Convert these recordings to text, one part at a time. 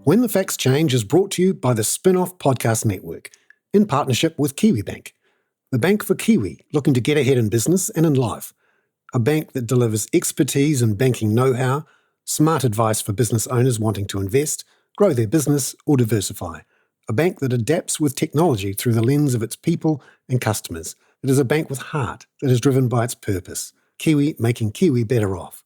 When the Facts Change is brought to you by the Spinoff Podcast Network in partnership with KiwiBank, the bank for Kiwi looking to get ahead in business and in life. A bank that delivers expertise in banking know-how, smart advice for business owners wanting to invest, grow their business or diversify. A bank that adapts with technology through the lens of its people and customers. It is a bank with heart that is driven by its purpose. Kiwi making Kiwi better off.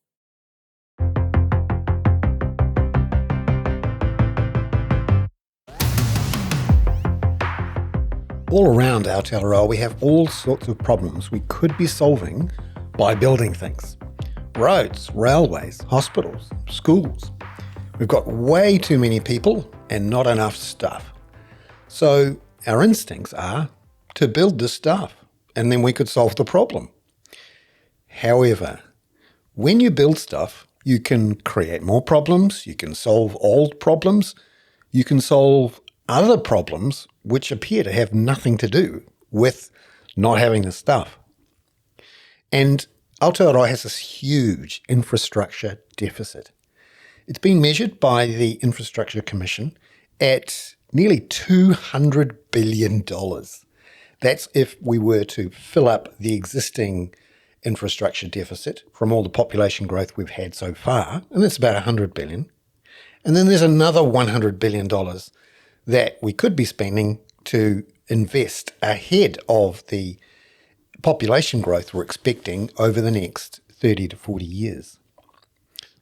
All around Aotearoa, we have all sorts of problems we could be solving by building things. Roads, railways, hospitals, schools. We've got way too many people and not enough stuff. So our instincts are to build this stuff, and then we could solve the problem. However, when you build stuff, you can create more problems, you can solve old problems, you can solve other problems which appear to have nothing to do with not having the stuff. And Aotearoa has this huge infrastructure deficit. It's been measured by the Infrastructure Commission at nearly $200 billion. That's if we were to fill up the existing infrastructure deficit from all the population growth we've had so far, and that's about $100 billion. And then there's another $100 billion that we could be spending to invest ahead of the population growth we're expecting over the next 30 to 40 years.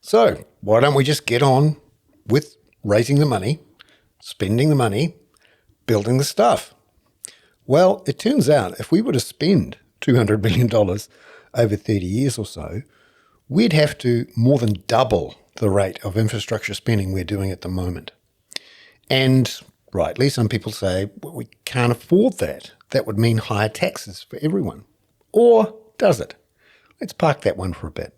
So why don't we just get on with raising the money, spending the money, building the stuff? Well, it turns out if we were to spend $200 billion over 30 years or so, we'd have to more than double the rate of infrastructure spending we're doing at the moment. And rightly, some people say, well, we can't afford that. That would mean higher taxes for everyone. Or does it? Let's park that one for a bit.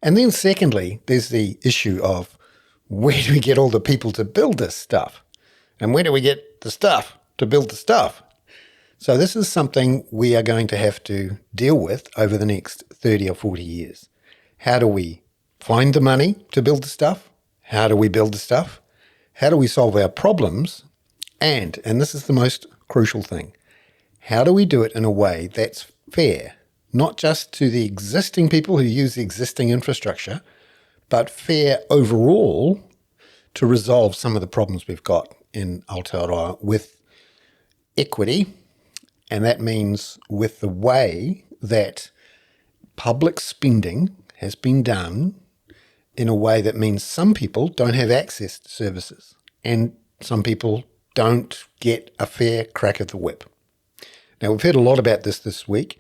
And then secondly, there's the issue of where do we get all the people to build this stuff? And where do we get the stuff to build the stuff? So this is something we are going to have to deal with over the next 30 or 40 years. How do we find the money to build the stuff? How do we build the stuff? How do we solve our problems? And this is the most crucial thing, how do we do it in a way that's fair, not just to the existing people who use the existing infrastructure, but fair overall to resolve some of the problems we've got in Aotearoa with equity, and that means with the way that public spending has been done in a way that means some people don't have access to services and some people don't get a fair crack of the whip. Now, we've heard a lot about this week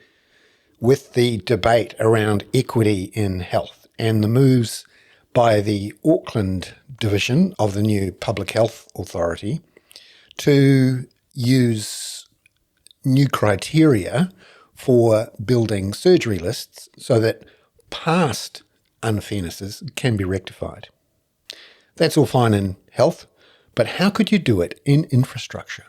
with the debate around equity in health and the moves by the Auckland division of the new Public Health Authority to use new criteria for building surgery lists so that past unfairnesses can be rectified. That's all fine in health, but how could you do it in infrastructure?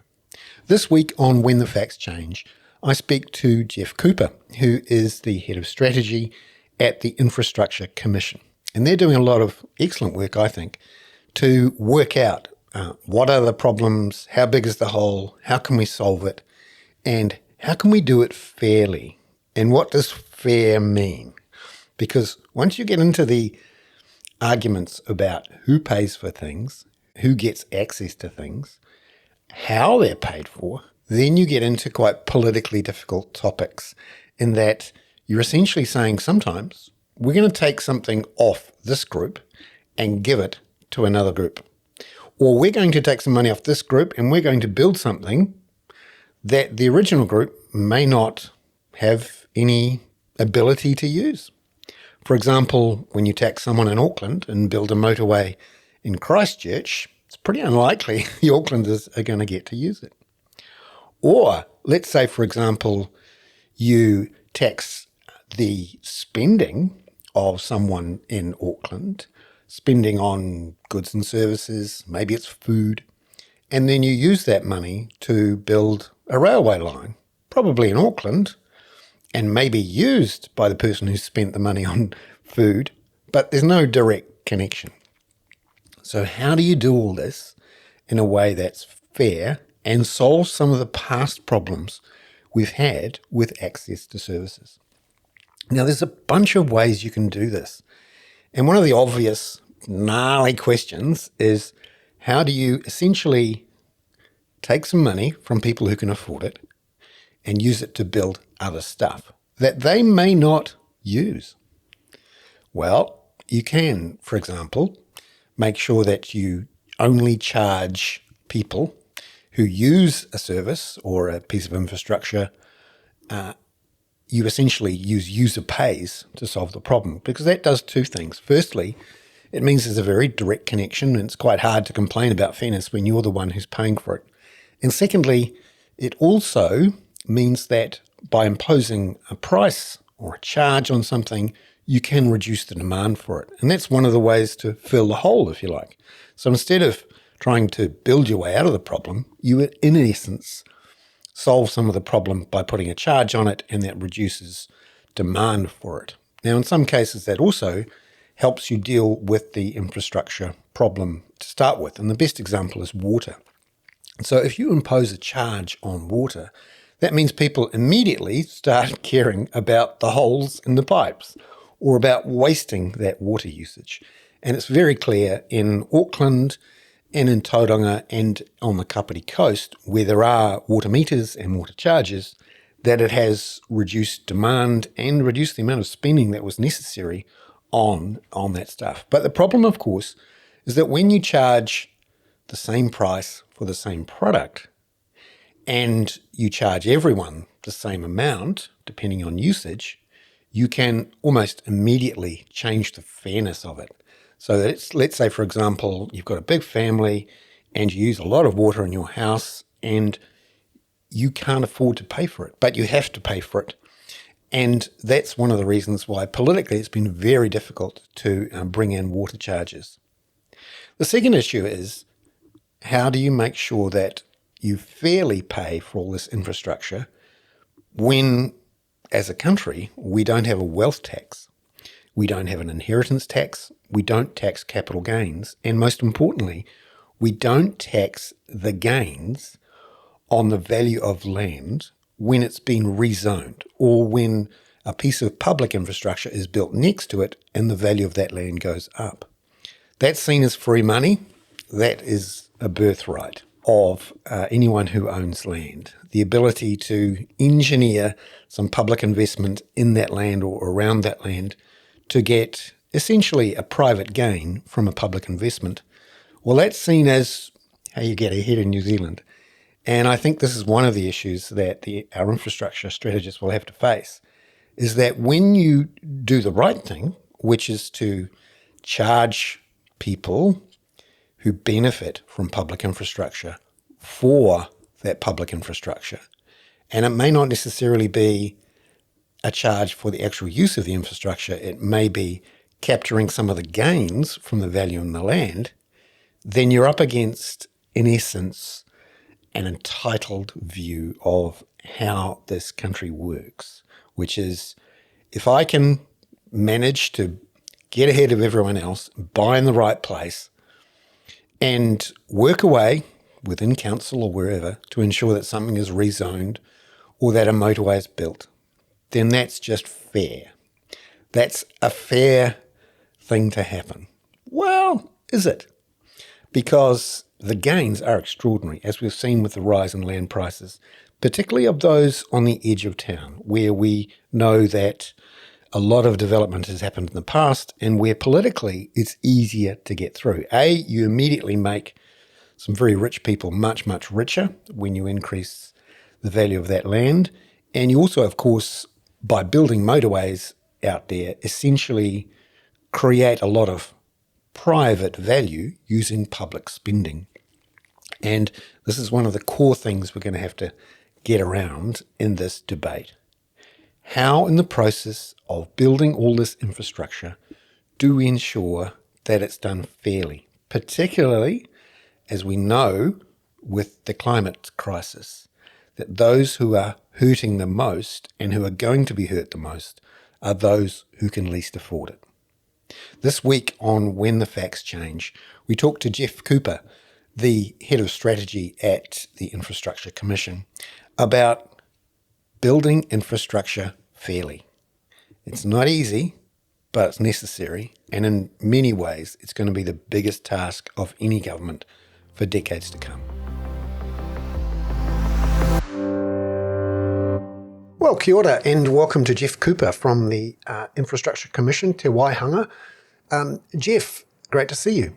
This week on When the Facts Change, I speak to Geoff Cooper, who is the head of strategy at the Infrastructure Commission. And they're doing a lot of excellent work, I think, to work out what are the problems, how big is the hole, how can we solve it, and how can we do it fairly? And what does fair mean? Because once you get into the arguments about who pays for things, who gets access to things, how they're paid for, then you get into quite politically difficult topics in that you're essentially saying sometimes we're going to take something off this group and give it to another group. Or we're going to take some money off this group and we're going to build something that the original group may not have any ability to use. For example, when you tax someone in Auckland and build a motorway in Christchurch, it's pretty unlikely the Aucklanders are going to get to use it. Or let's say, for example, you tax the spending of someone in Auckland, spending on goods and services, maybe it's food, and then you use that money to build a railway line, probably in Auckland, and maybe used by the person who spent the money on food, but there's no direct connection. So how do you do all this in a way that's fair and solve some of the past problems we've had with access to services? Now, there's a bunch of ways you can do this. And one of the obvious gnarly questions is, how do you essentially take some money from people who can afford it and use it to build other stuff that they may not use? Well, you can, for example, make sure that you only charge people who use a service or a piece of infrastructure. You essentially use user pays to solve the problem, because that does two things. Firstly, it means there's a very direct connection, and it's quite hard to complain about fairness when you're the one who's paying for it. And secondly, it also means that by imposing a price or a charge on something, you can reduce the demand for it. And that's one of the ways to fill the hole, if you like. So instead of trying to build your way out of the problem, you, in essence, solve some of the problem by putting a charge on it, and that reduces demand for it. Now, in some cases, that also helps you deal with the infrastructure problem to start with. And the best example is water. So if you impose a charge on water, that means people immediately start caring about the holes in the pipes or about wasting that water usage. And it's very clear in Auckland and in Tauranga and on the Kapiti coast, where there are water meters and water charges, that it has reduced demand and reduced the amount of spending that was necessary on that stuff. But the problem, of course, is that when you charge the same price for the same product and you charge everyone the same amount, depending on usage, you can almost immediately change the fairness of it. So that let's say, for example, you've got a big family and you use a lot of water in your house and you can't afford to pay for it, but you have to pay for it. And that's one of the reasons why politically it's been very difficult to bring in water charges. The second issue is, how do you make sure that you fairly pay for all this infrastructure when, as a country, we don't have a wealth tax? We don't have an inheritance tax, we don't tax capital gains, and most importantly, we don't tax the gains on the value of land when it's been rezoned or when a piece of public infrastructure is built next to it and the value of that land goes up. That's seen as free money. That is a birthright of anyone who owns land. The ability to engineer some public investment in that land or around that land to get essentially a private gain from a public investment. Well, that's seen as how you get ahead in New Zealand. And I think this is one of the issues that our infrastructure strategists will have to face, is that when you do the right thing, which is to charge people who benefit from public infrastructure for that public infrastructure, and it may not necessarily be a charge for the actual use of the infrastructure, it may be capturing some of the gains from the value in the land, then you're up against, in essence, an entitled view of how this country works, which is, if I can manage to get ahead of everyone else, buy in the right place, and work away within council or wherever to ensure that something is rezoned or that a motorway is built, then that's just fair. That's a fair thing to happen. Well, is it? Because the gains are extraordinary, as we've seen with the rise in land prices, particularly of those on the edge of town, where we know that a lot of development has happened in the past and where politically it's easier to get through. You immediately make some very rich people much, much richer when you increase the value of that land. And you also, of course, by building motorways out there, essentially create a lot of private value using public spending. And this is one of the core things we're going to have to get around in this debate. How, in the process of building all this infrastructure, do we ensure that it's done fairly, particularly as we know with the climate crisis, that those who are hurting the most and who are going to be hurt the most are those who can least afford it. This week on When the Facts Change, we talk to Geoff Cooper, the head of strategy at the Infrastructure Commission, about building infrastructure fairly. It's not easy, but it's necessary, and in many ways, it's going to be the biggest task of any government for decades to come. Well, kia ora, and welcome to Geoff Cooper from the Infrastructure Commission, Te Waihanga. Geoff, great to see you.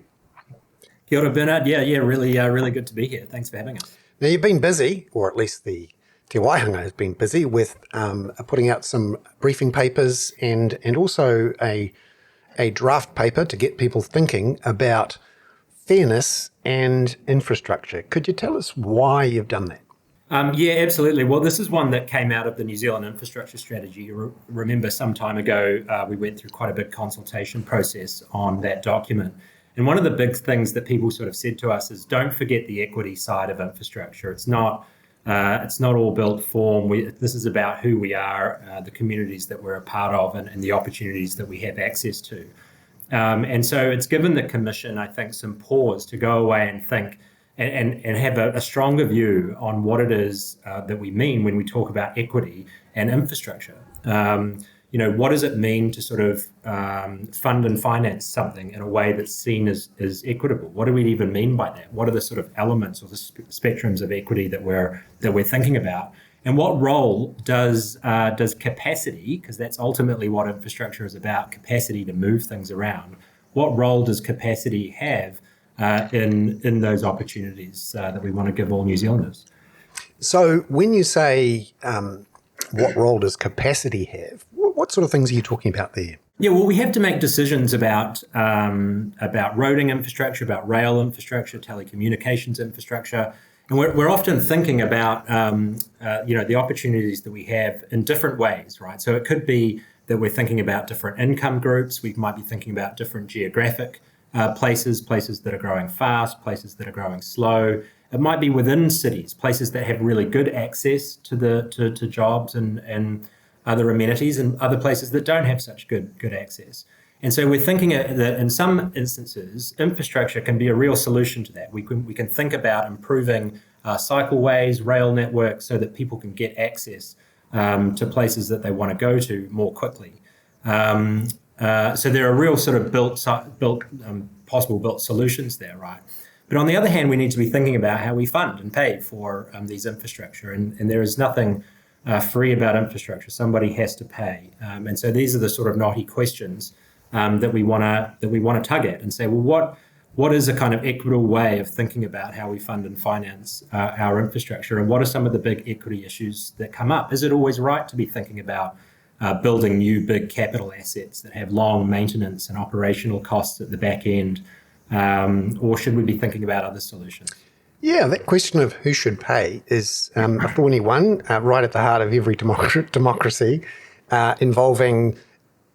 Kia ora, Bernard. Yeah, really good to be here. Thanks for having us. Now, you've been busy, or at least the Te Waihanga has been busy with putting out some briefing papers and also a draft paper to get people thinking about fairness and infrastructure. Could you tell us why you've done that? Yeah, absolutely. Well, this is one that came out of the New Zealand infrastructure strategy. You remember some time ago, we went through quite a big consultation process on that document. And one of the big things that people sort of said to us is, don't forget the equity side of infrastructure. It's not all built form. This is about who we are, the communities that we're a part of, and the opportunities that we have access to. And so it's given the Commission, I think, some pause to go away and think and have a stronger view on what it is that we mean when we talk about equity and infrastructure. What does it mean to sort of fund and finance something in a way that's seen as equitable? What do we even mean by that? What are the sort of elements or the spectrums of equity that we're thinking about? And what role does capacity, because that's ultimately what infrastructure is about, capacity to move things around, what role does capacity have in those opportunities that we want to give all New Zealanders? So when you say what role does capacity have, what sort of things are you talking about there? Yeah, well, we have to make decisions about roading infrastructure, about rail infrastructure, telecommunications infrastructure, and we're often thinking about the opportunities that we have in different ways, right? So it could be that we're thinking about different income groups. We might be thinking about different geographic places that are growing fast, places that are growing slow. It might be within cities, places that have really good access to jobs and other amenities, and other places that don't have such good access. And so we're thinking that in some instances, infrastructure can be a real solution to that. We can think about improving cycleways, rail networks, so that people can get access to places that they want to go to more quickly. So there are real sort of possible built solutions there, right? But on the other hand, we need to be thinking about how we fund and pay for these infrastructure, and there is nothing free about infrastructure. Somebody has to pay, and so these are the sort of knotty questions that we want to tug at and say, well, what is a kind of equitable way of thinking about how we fund and finance our infrastructure, and what are some of the big equity issues that come up? Is it always right to be thinking about building new big capital assets that have long maintenance and operational costs at the back end, or should we be thinking about other solutions? Yeah, that question of who should pay is a thorny one, right at the heart of every democracy, involving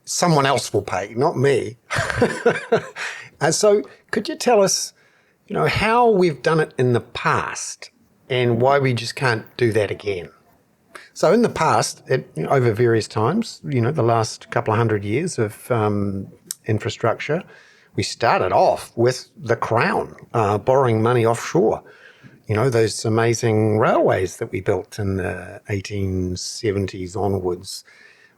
someone else will pay, not me. So could you tell us, how we've done it in the past and why we just can't do that again? So in the past, over various times, the last couple of 100 years of infrastructure, we started off with the Crown borrowing money offshore. Those amazing railways that we built in the 1870s onwards,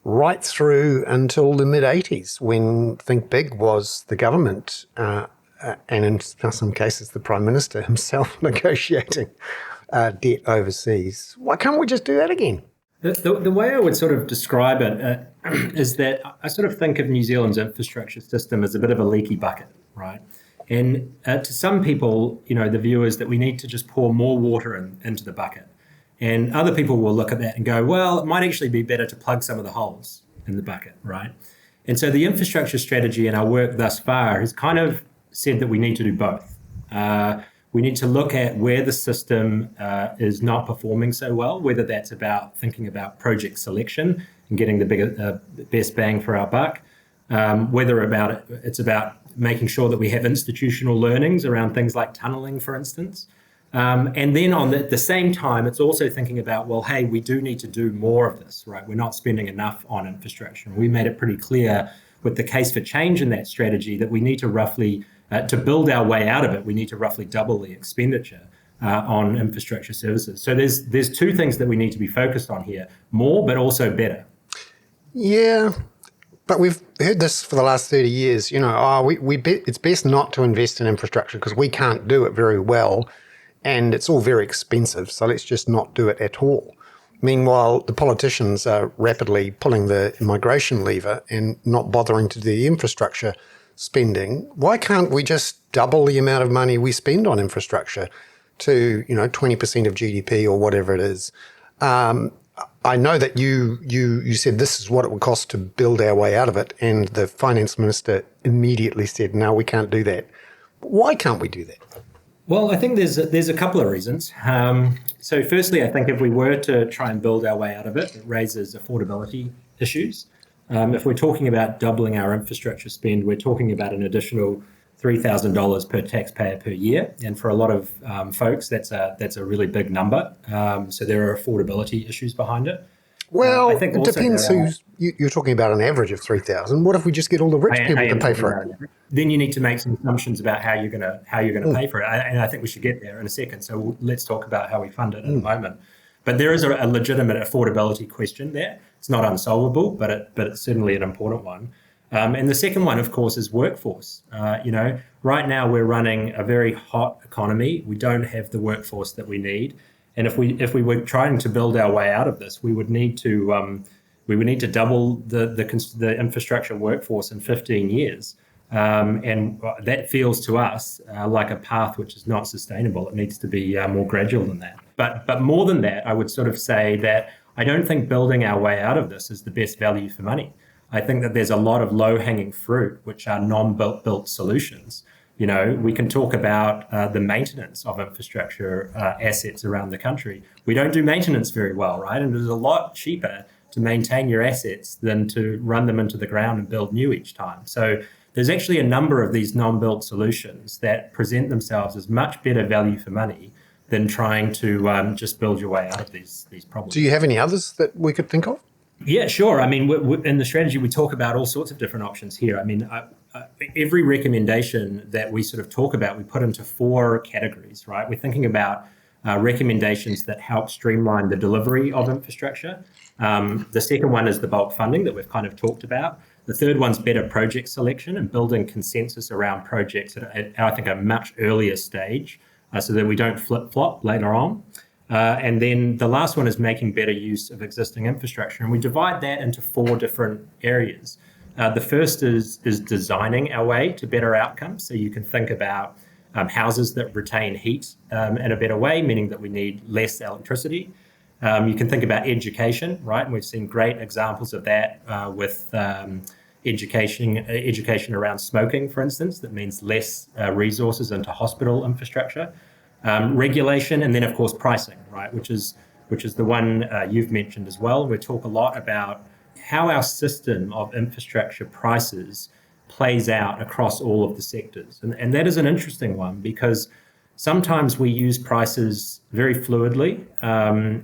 right through until the mid-80s, when Think Big was the government, and in some cases the Prime Minister himself negotiating debt overseas. Why can't we just do that again? The way I would sort of describe it is that I sort of think of New Zealand's infrastructure system as a bit of a leaky bucket, right? And to some people, the view is that we need to just pour more water into the bucket. And other people will look at that and go, well, it might actually be better to plug some of the holes in the bucket, right? And so the infrastructure strategy in our work thus far has kind of said that we need to do both. We need to look at where the system is not performing so well, whether that's about thinking about project selection and getting the best bang for our buck, whether it's about making sure that we have institutional learnings around things like tunneling, for instance. And then at the same time, it's also thinking about, well, hey, we do need to do more of this, right? We're not spending enough on infrastructure. And we made it pretty clear with the case for change in that strategy that we need to roughly, to build our way out of it, we need to roughly double the expenditure on infrastructure services. So there's two things that we need to be focused on here: more, but also better. Yeah, but we've heard this for the last 30 years. It's best not to invest in infrastructure because we can't do it very well, and it's all very expensive. So let's just not do it at all. Meanwhile, the politicians are rapidly pulling the immigration lever and not bothering to do the infrastructure spending. Why can't we just double the amount of money we spend on infrastructure to 20% of GDP or whatever it is? I know that you said this is what it would cost to build our way out of it, and the finance minister immediately said, no, we can't do that. Why can't we do that? Well, I think there's a couple of reasons. So firstly, I think if we were to try and build our way out of it, it raises affordability issues. If we're talking about doubling our infrastructure spend, we're talking about an additional $3,000 per taxpayer per year. And for a lot of folks, that's a really big number. So there are affordability issues behind it. Well, it depends you're talking about an average of 3,000. What if we just get all the rich people to pay for it? Then you need to make some assumptions about how you're going to pay for it. And I think we should get there in a second. So let's talk about how we fund it in a moment. But there is a legitimate affordability question there. It's not unsolvable, but it's certainly an important one. And the second one, of course, is workforce. Right now we're running a very hot economy. We don't have the workforce that we need. And if we were trying to build our way out of this, we would need to double the infrastructure workforce in 15 years, and that feels to us like a path which is not sustainable. It needs to be more gradual than that. But more than that, I would sort of say that I don't think building our way out of this is the best value for money. I think that there's a lot of low-hanging fruit which are non-built solutions. We can talk about the maintenance of infrastructure assets around the country. We don't do maintenance very well, right? And it is a lot cheaper to maintain your assets than to run them into the ground and build new each time. So there's actually a number of these non-built solutions that present themselves as much better value for money than trying to just build your way out of these problems. Do you have any others that we could think of? Yeah, sure. I mean, in the strategy, we talk about all sorts of different options here. I mean, every recommendation that we sort of talk about, we put into 4 categories, right? We're thinking about recommendations that help streamline the delivery of infrastructure. The second one is the bulk funding that we've kind of talked about. The third one's better project selection and building consensus around projects at I think, a much earlier stage so that we don't flip-flop later on. And then the last one is making better use of existing infrastructure. And we divide that into 4 different areas. The first is designing our way to better outcomes. So you can think about houses that retain heat in a better way, meaning that we need less electricity. You can think about education, right? And we've seen great examples of that with education around smoking, for instance. That means less resources into hospital infrastructure. Regulation, and then of course pricing, right, which is the one you've mentioned as well. We talk a lot about how our system of infrastructure prices plays out across all of the sectors, and that is an interesting one because sometimes we use prices very fluidly,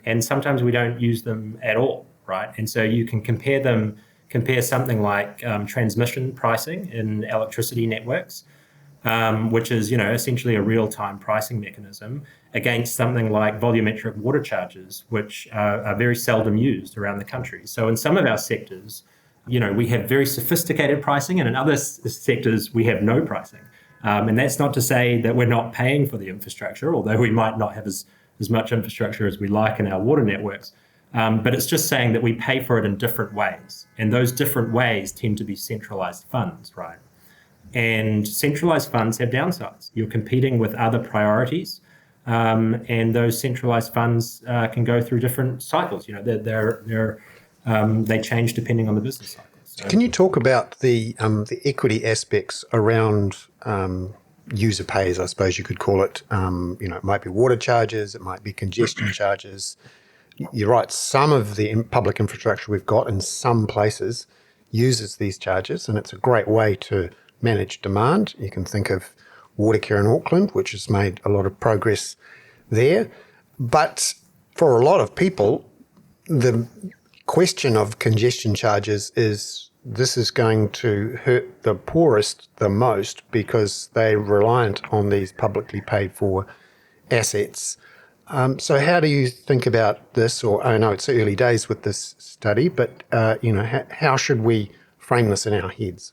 and sometimes we don't use them at all, right? And so you can compare something like transmission pricing in electricity networks, which is, essentially a real-time pricing mechanism, against something like volumetric water charges, which are very seldom used around the country. So in some of our sectors, we have very sophisticated pricing, and in other sectors, we have no pricing. And that's not to say that we're not paying for the infrastructure, although we might not have as much infrastructure as we like in our water networks. But it's just saying that we pay for it in different ways. And those different ways tend to be centralized funds, right? And centralized funds have downsides. You're competing with other priorities, and those centralized funds can go through different cycles. They change depending on the business cycle. So, can you talk about the equity aspects around user pays, I suppose you could call it? It might be water charges, it might be congestion charges. You're right, some of the public infrastructure we've got in some places uses these charges, and it's a great way to manage demand. You can think of Watercare in Auckland, which has made a lot of progress there. But for a lot of people, the question of congestion charges is this is going to hurt the poorest the most because they're reliant on these publicly paid for assets. So how do you think about this? Or I know it's early days with this study, but how should we frame this in our heads?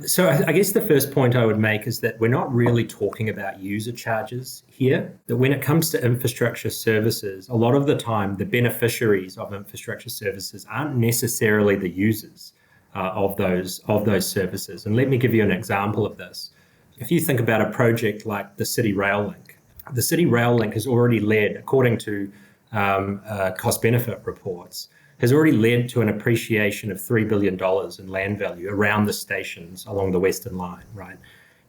So I guess the first point I would make is that we're not really talking about user charges here. That when it comes to infrastructure services, a lot of the time the beneficiaries of infrastructure services aren't necessarily the users of those services. And let me give you an example of this. If you think about a project like the City Rail Link, the City Rail Link has already led, according to cost-benefit reports, has already led to an appreciation of $3 billion in land value around the stations along the Western Line, right?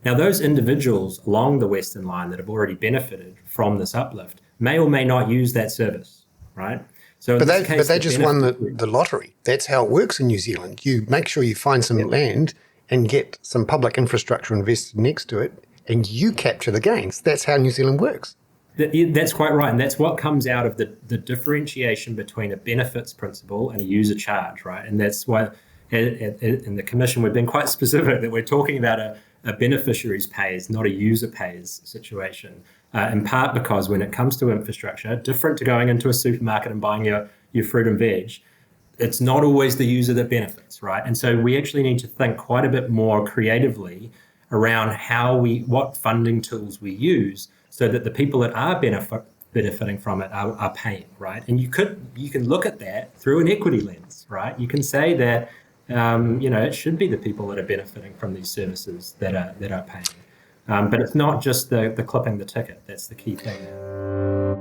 Now, those individuals along the Western Line that have already benefited from this uplift may or may not use that service, right? So but they just won the lottery. That's how it works in New Zealand. You make sure you find some land and get some public infrastructure invested next to it, and you capture the gains. That's how New Zealand works. That's quite right. And that's what comes out of the differentiation between a benefits principle and a user charge, right? And that's why in the Commission, we've been quite specific that we're talking about a beneficiaries pays, not a user pays situation, in part because when it comes to infrastructure, different to going into a supermarket and buying your fruit and veg, it's not always the user that benefits, right? And so we actually need to think quite a bit more creatively around what funding tools we use so that the people that are benefiting from it are paying, right? And you can look at that through an equity lens, right? You can say that it should be the people that are benefiting from these services that are paying, but it's not just the clipping the ticket. That's the key thing there.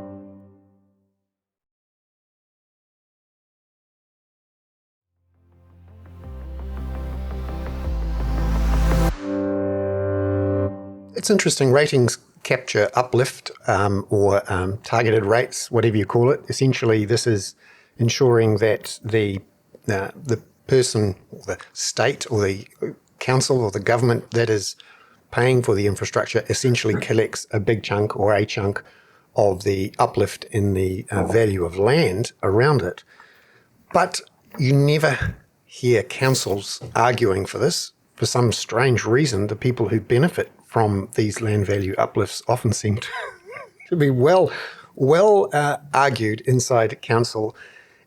It's interesting. Ratings capture uplift or targeted rates, whatever you call it. Essentially, this is ensuring that the person, or the state, or the council, or the government that is paying for the infrastructure essentially collects a big chunk or a chunk of the uplift in the value of land around it. But you never hear councils arguing for this. For some strange reason, the people who benefit from these land value uplifts often seem to be well argued inside council.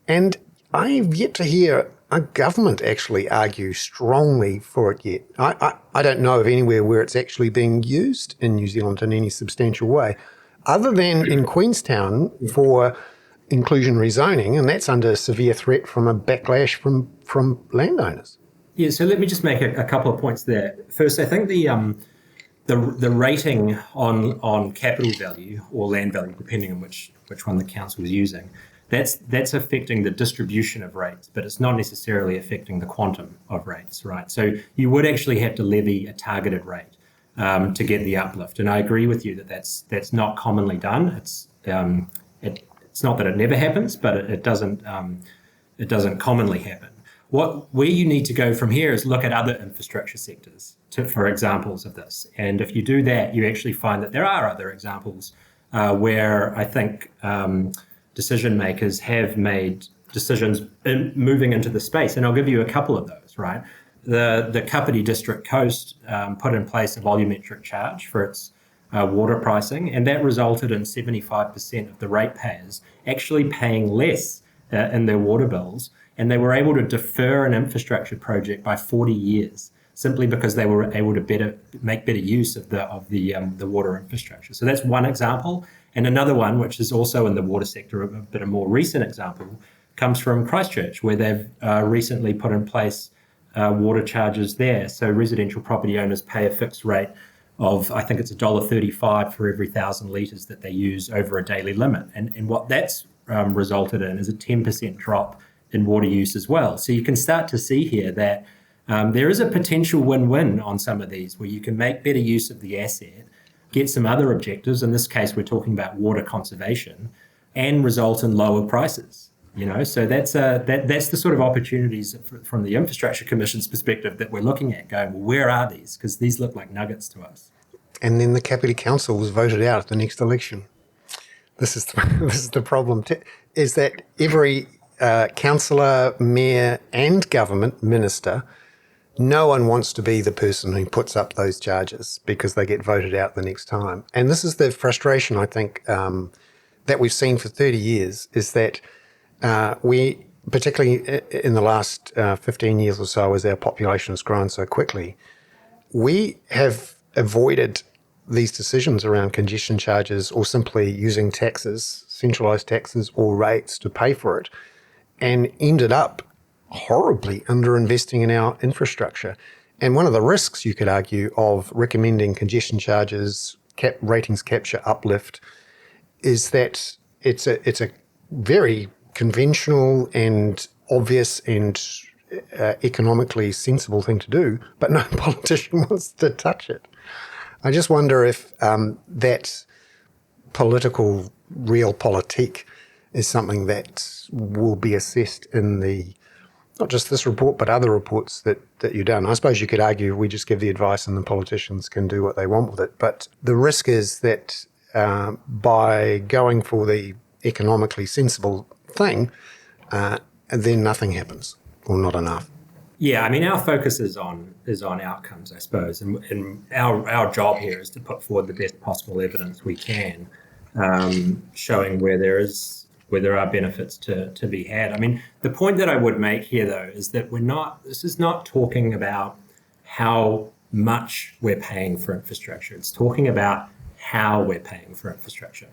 And I've yet to hear a government actually argue strongly for it yet. I don't know of anywhere where it's actually being used in New Zealand in any substantial way, other than in Queenstown for inclusionary zoning, and that's under severe threat from a backlash from landowners. Yeah, so let me just make a couple of points there. First, I think the rating on capital value or land value, depending on which one the council is using, that's affecting the distribution of rates, but it's not necessarily affecting the quantum of rates, right? So you would actually have to levy a targeted rate to get the uplift, and I agree with you that that's not commonly done. It's not that it never happens, but it doesn't commonly happen. Where you need to go from here is look at other infrastructure sectors for examples of this. And if you do that, you actually find that there are other examples where I think decision makers have made decisions in moving into the space. And I'll give you a couple of those, right? The Kapiti District Coast put in place a volumetric charge for its water pricing, and that resulted in 75% of the ratepayers actually paying less in their water bills, and they were able to defer an infrastructure project by 40 years simply because they were able to make better use of the water infrastructure. So that's one example. And another one, which is also in the water sector, but a more recent example, comes from Christchurch, where they've recently put in place water charges there. So residential property owners pay a fixed rate of, I think it's $1.35 for every 1,000 litres that they use over a daily limit. And what that's resulted in is a 10% drop in water use as well. So you can start to see here that there is a potential win-win on some of these, where you can make better use of the asset, get some other objectives. In this case, we're talking about water conservation, and result in lower prices. So that's the sort of opportunities from the Infrastructure Commission's perspective that we're looking at, going, well, where are these? Because these look like nuggets to us. And then the Kapiti Council was voted out at the next election. This is the problem, is that every councillor, mayor and government minister no one wants to be the person who puts up those charges because they get voted out the next time. And this is the frustration, I think, that we've seen for 30 years, is that we, particularly in the last 15 years or so, as our population has grown so quickly, we have avoided these decisions around congestion charges or simply using taxes, centralised taxes or rates to pay for it, and ended up horribly underinvesting in our infrastructure. And one of the risks, you could argue, of recommending congestion charges, ratings capture uplift, is that it's a very conventional and obvious and economically sensible thing to do, but no politician wants to touch it. I just wonder if that political realpolitik is something that will be assessed in the, not just this report, but other reports that you've done. I suppose you could argue we just give the advice and the politicians can do what they want with it. But the risk is that by going for the economically sensible thing, then nothing happens, or not enough. Yeah, I mean, our focus is on outcomes, I suppose, and our job here is to put forward the best possible evidence we can, showing where there are benefits to be had. I mean, the point that I would make here, though, is that this is not talking about how much we're paying for infrastructure. It's talking about how we're paying for infrastructure.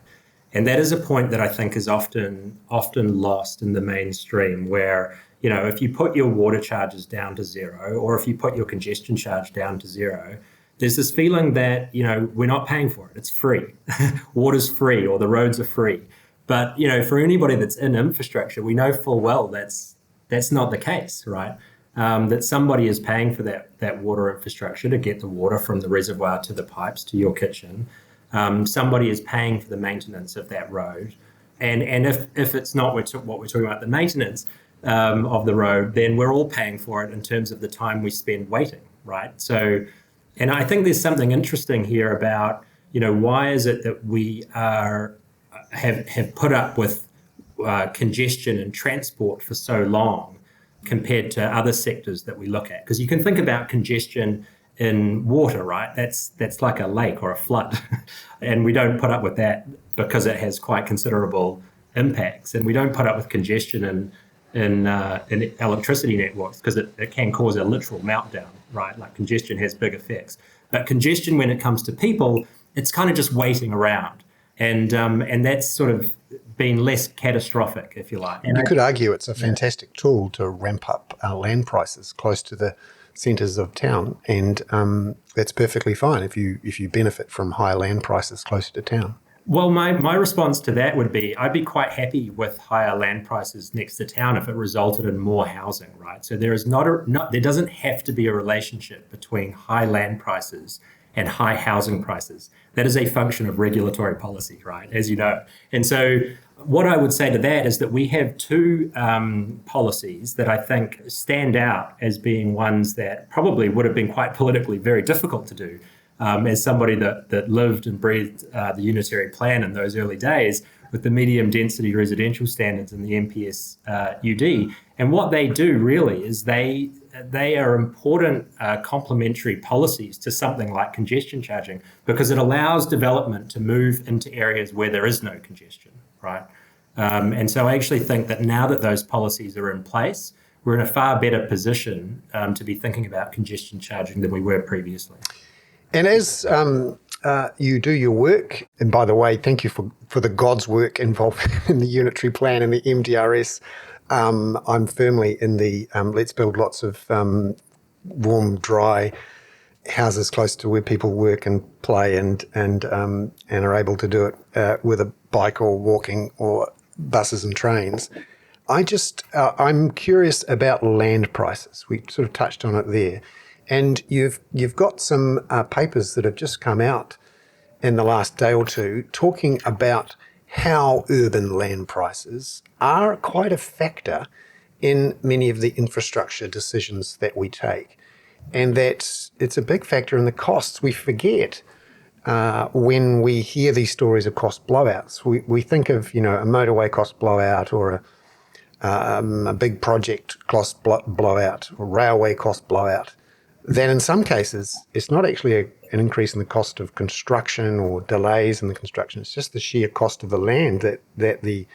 And that is a point that I think is often lost in the mainstream, where, if you put your water charges down to zero, or if you put your congestion charge down to zero, there's this feeling that, we're not paying for it. It's free. Water's free, or the roads are free. But, for anybody that's in infrastructure, we know full well that's not the case, right? That somebody is paying for that water infrastructure to get the water from the reservoir to the pipes to your kitchen. Somebody is paying for the maintenance of that road. And if it's not what we're talking about, the maintenance of the road, then we're all paying for it in terms of the time we spend waiting, right? So, and I think there's something interesting here about, why is it that we have put up with congestion and transport for so long compared to other sectors that we look at? Because you can think about congestion in water, right? That's like a lake or a flood. And we don't put up with that because it has quite considerable impacts. And we don't put up with congestion in electricity networks because it can cause a literal meltdown, right? Like congestion has big effects. But congestion, when it comes to people, it's kind of just waiting around. And that's sort of been less catastrophic, if you like. And you could argue it's a fantastic tool to ramp up land prices close to the centres of town, and that's perfectly fine if you benefit from higher land prices closer to town. Well, my response to that would be I'd be quite happy with higher land prices next to town if it resulted in more housing, right? So there is there doesn't have to be a relationship between high land prices and high housing prices. That is a function of regulatory policy, right, as you know. And so what I would say to that is that we have two policies that I think stand out as being ones that probably would have been quite politically very difficult to do. As somebody that lived and breathed the unitary plan in those early days with the medium density residential standards and the MPS UD. And what they do really is they are important complementary policies to something like congestion charging, because it allows development to move into areas where there is no congestion, right? And so I actually think that now that those policies are in place, we're in a far better position to be thinking about congestion charging than we were previously. And as you do your work, and by the way, thank you for the God's work involved in the unitary plan and the MDRS. I'm firmly in the let's build lots of warm, dry houses close to where people work and play and are able to do it with a bike or walking or buses and trains. I'm curious about land prices. We sort of touched on it there. And you've got some papers that have just come out in the last day or two talking about how urban land prices are quite a factor in many of the infrastructure decisions that we take, and that it's a big factor in the costs. We forget when we hear these stories of cost blowouts. We think of, a motorway cost blowout or a big project cost blowout or railway cost blowout. then in some cases, it's not actually an increase in the cost of construction or delays in the construction. It's just the sheer cost of the land that the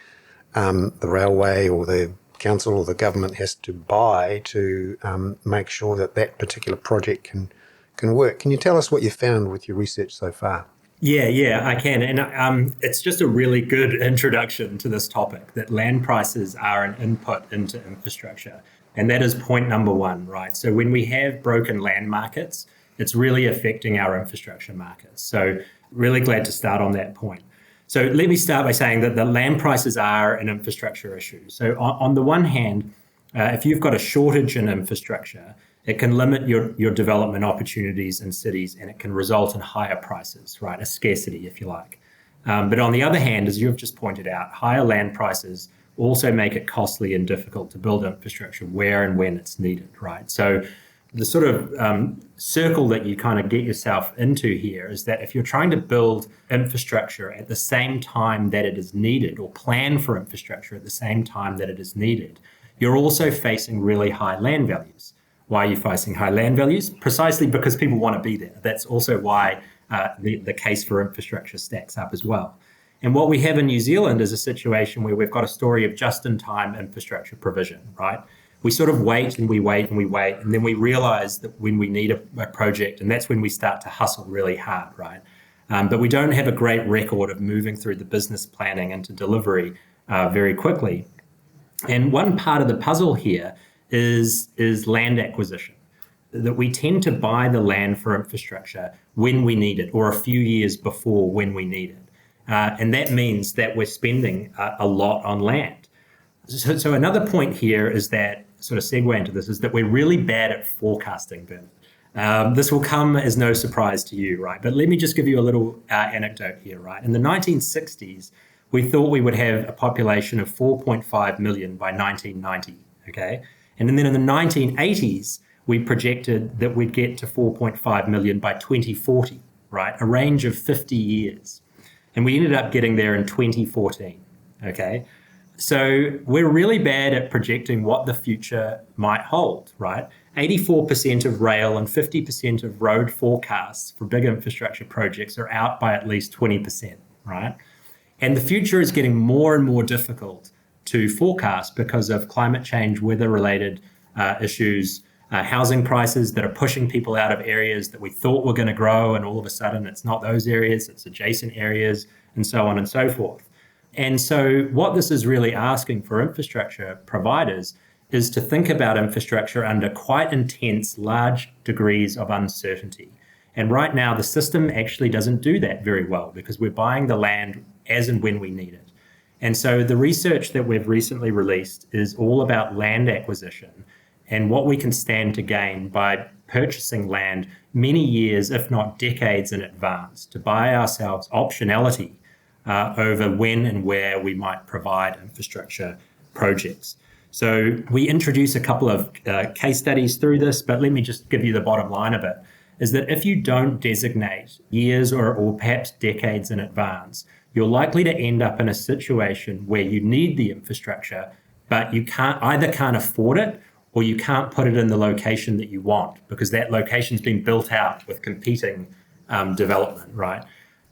railway or the council or the government has to buy to make sure that particular project can work. Can you tell us what you found with your research so far? Yeah, I can. And it's just a really good introduction to this topic, that land prices are an input into infrastructure. And that is point number one, right? So when we have broken land markets, it's really affecting our infrastructure markets. So really glad to start on that point. So let me start by saying that the land prices are an infrastructure issue. So on the one hand, if you've got a shortage in infrastructure, it can limit your development opportunities in cities, and it can result in higher prices, right? A scarcity, if you like. But on the other hand, as you've just pointed out, higher land prices also make it costly and difficult to build infrastructure where and when it's needed, right? So the sort of circle that you kind of get yourself into here is that if you're trying to build infrastructure at the same time that it is needed, or plan for infrastructure at the same time that it is needed, you're also facing really high land values. Why are you facing high land values? Precisely because people want to be there. That's also why the case for infrastructure stacks up as well. And what we have in New Zealand is a situation where we've got a story of just-in-time infrastructure provision, right? We sort of wait and we wait and we wait, and then we realize that when we need a project, and that's when we start to hustle really hard, right? But we don't have a great record of moving through the business planning into delivery very quickly. And one part of the puzzle here is land acquisition, that we tend to buy the land for infrastructure when we need it, or a few years before when we need it. And that means that we're spending a lot on land. So another point here is that, sort of segue into this, is that we're really bad at forecasting, Ben. This will come as no surprise to you, right? But let me just give you a little anecdote here, right? In the 1960s, we thought we would have a population of 4.5 million by 1990, okay? And then in the 1980s, we projected that we'd get to 4.5 million by 2040, right? A range of 50 years. And we ended up getting there in 2014, okay? So we're really bad at projecting what the future might hold, right? 84% of rail and 50% of road forecasts for big infrastructure projects are out by at least 20%, right? And the future is getting more and more difficult to forecast because of climate change, weather-related issues, housing prices that are pushing people out of areas that we thought were going to grow, and all of a sudden it's not those areas, it's adjacent areas, and so on and so forth. And so what this is really asking for infrastructure providers is to think about infrastructure under quite intense, large degrees of uncertainty. And right now, the system actually doesn't do that very well because we're buying the land as and when we need it. And so the research that we've recently released is all about land acquisition and what we can stand to gain by purchasing land many years, if not decades in advance, to buy ourselves optionality over when and where we might provide infrastructure projects. So we introduce a couple of case studies through this, but let me just give you the bottom line of it, is that if you don't designate years or perhaps decades in advance, you're likely to end up in a situation where you need the infrastructure, but you can't afford it, or you can't put it in the location that you want because that location's been built out with competing development, right?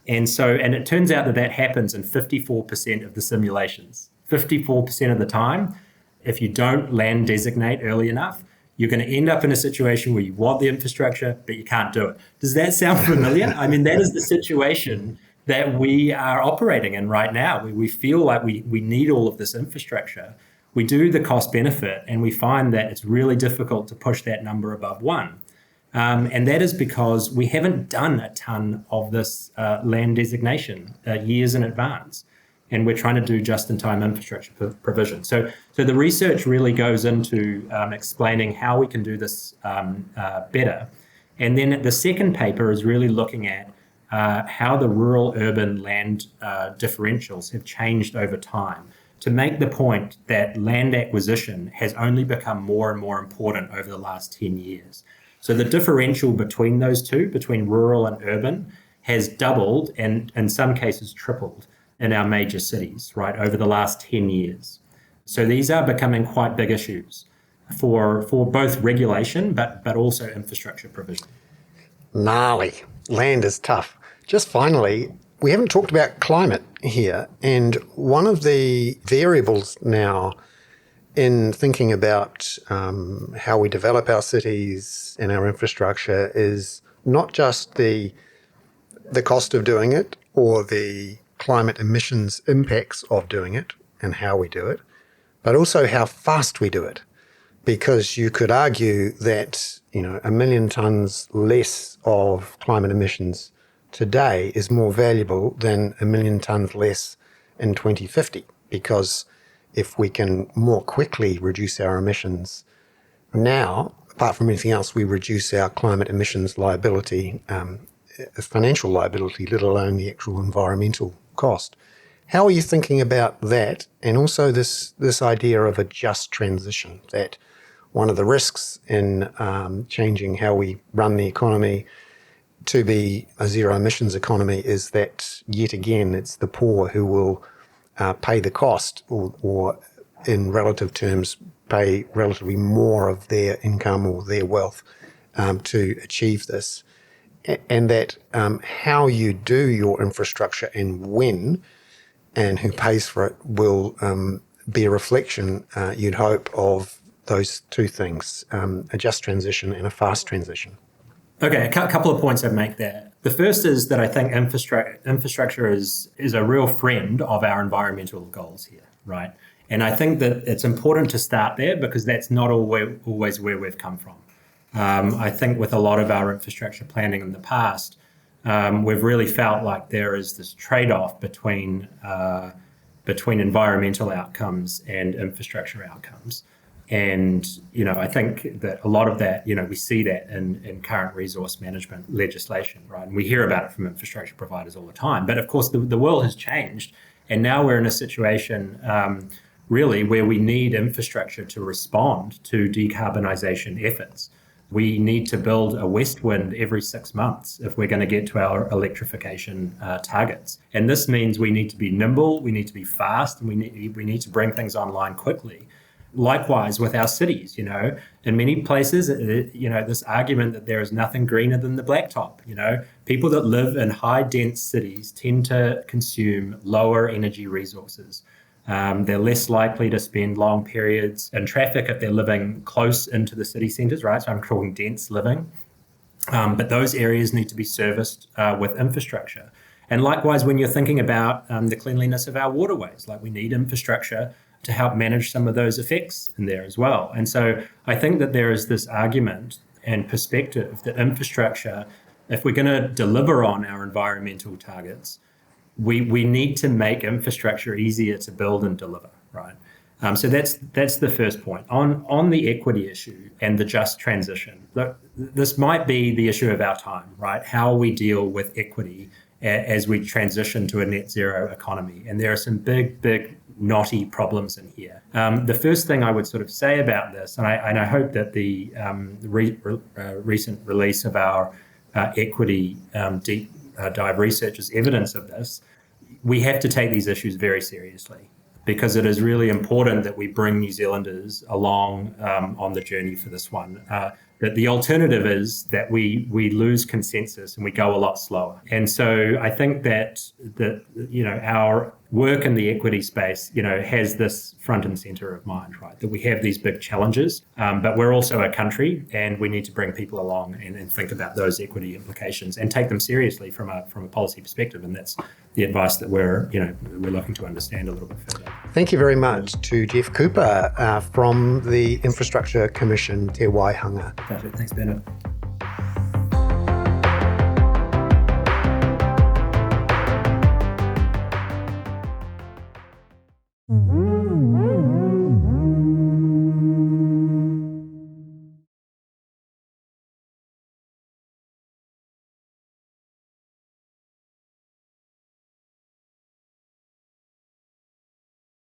And it turns out that happens in 54% of the simulations. 54% of the time, if you don't land designate early enough, you're going to end up in a situation where you want the infrastructure, but you can't do it. Does that sound familiar? I mean, that is the situation that we are operating in right now. We feel like we need all of this infrastructure. We do the cost benefit, and we find that it's really difficult to push that number above 1. And that is because we haven't done a ton of this land designation years in advance. And we're trying to do just-in-time infrastructure provision. So the research really goes into explaining how we can do this better. And then the second paper is really looking at how the rural-urban land differentials have changed over time, to make the point that land acquisition has only become more and more important over the last 10 years. So the differential between those two, between rural and urban, has doubled and in some cases tripled in our major cities, right, over the last 10 years. So these are becoming quite big issues. for both regulation but also infrastructure provision. Gnarly. Land is tough. Just finally, we haven't talked about climate here, and one of the variables now in thinking about how we develop our cities and our infrastructure is not just the cost of doing it or the climate emissions impacts of doing it and how we do it, but also how fast we do it. Because you could argue that, 1 million tonnes less of climate emissions today is more valuable than 1 million tonnes less in 2050. Because if we can more quickly reduce our emissions now, apart from anything else, we reduce our climate emissions liability, financial liability, let alone the actual environmental cost. How are you thinking about that? And also this idea of a just transition, that one of the risks in changing how we run the economy to be a zero emissions economy is that, yet again, it's the poor who will pay the cost or in relative terms, pay relatively more of their income or their wealth to achieve this. And that how you do your infrastructure and when and who pays for it will be a reflection, you'd hope, of those two things, a just transition and a fast transition. Okay, a couple of points I'd make there. The first is that I think infrastructure is a real friend of our environmental goals here, right? And I think that it's important to start there because that's not always where we've come from. I think with a lot of our infrastructure planning in the past, we've really felt like there is this trade-off between environmental outcomes and infrastructure outcomes. And, I think that a lot of that, we see that in current resource management legislation, right? And we hear about it from infrastructure providers all the time. But of course, the world has changed. And now we're in a situation really where we need infrastructure to respond to decarbonisation efforts. We need to build a west wind every 6 months if we're going to get to our electrification targets. And this means we need to be nimble, we need to be fast, and we need to bring things online quickly. Likewise with our cities, in many places, this argument that there is nothing greener than the blacktop, people that live in high dense cities tend to consume lower energy resources. They're less likely to spend long periods in traffic if they're living close into the city centres, right? So I'm calling dense living. But those areas need to be serviced with infrastructure. And likewise, when you're thinking about the cleanliness of our waterways, like we need infrastructure to help manage some of those effects in there as well. And so I think that there is this argument and perspective that infrastructure, if we're going to deliver on our environmental targets, we need to make infrastructure easier to build and deliver, right? So that's the first point. On the equity issue and the just transition, look, this might be the issue of our time, right? How we deal with equity as we transition to a net zero economy. And there are some big knotty problems in here. The first thing I would sort of say about this, and I hope that the recent release of our equity deep dive research is evidence of this, we have to take these issues very seriously because it is really important that we bring New Zealanders along on the journey for this one. That the alternative is that we lose consensus and we go a lot slower. And so I think that our work in the equity space, has this front and center of mind, right? That we have these big challenges, but we're also a country and we need to bring people along and think about those equity implications and take them seriously from a policy perspective. And that's the advice that we're looking to understand a little bit further. Thank you very much to Geoff Cooper from the Infrastructure Commission, Te Waihanga. Perfect. Thanks, Bernard. Mm-hmm.